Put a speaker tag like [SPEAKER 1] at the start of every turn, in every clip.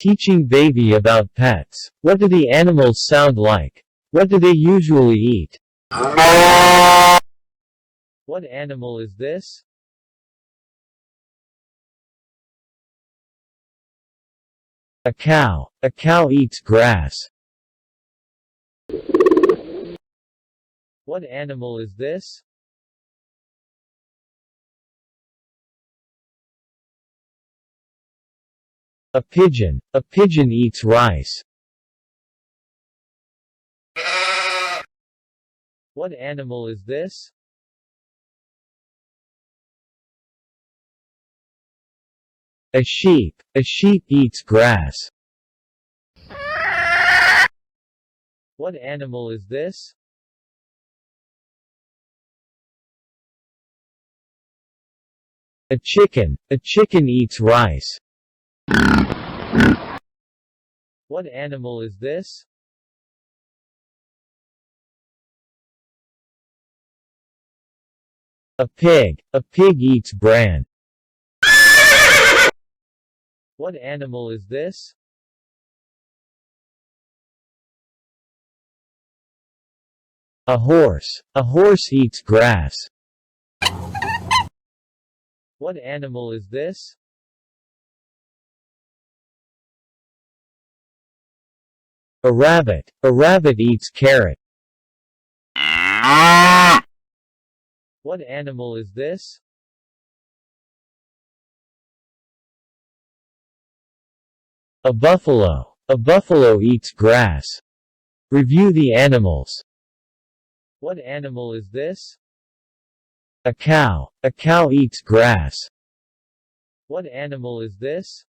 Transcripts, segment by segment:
[SPEAKER 1] Teaching baby about pets. What do the animals sound like? What do they usually eat? What animal is this? A cow. A cow eats grass. What animal is this? A pigeon. A pigeon eats rice. What animal is this? A sheep. A sheep eats grass. What animal is this? A chicken. A chicken eats rice. What animal is this? A pig. A pig eats bran. What animal is this? A horse. A horse eats grass. What animal is this? A rabbit. A rabbit eats carrot. What animal is this? A buffalo. A buffalo eats grass. Review the animals. What animal is this? A cow. A cow eats grass. What animal is this?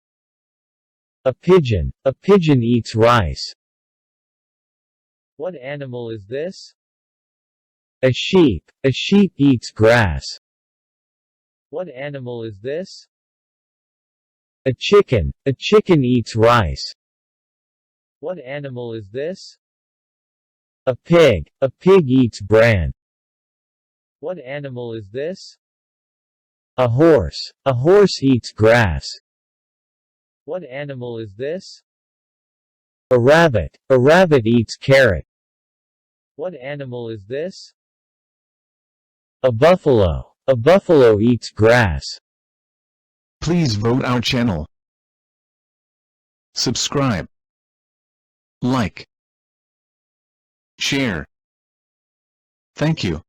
[SPEAKER 1] A pigeon. A pigeon eats rice. What animal is this? A sheep. A sheep eats grass. What animal is this? A chicken. A chicken eats rice. What animal is this? A pig. A pig eats bran. What animal is this? A horse. A horse eats grass. What animal is this? A rabbit. A rabbit eats carrot. What animal is this? A buffalo. A buffalo eats grass.
[SPEAKER 2] Please vote our channel. Subscribe. Like. Share. Thank you.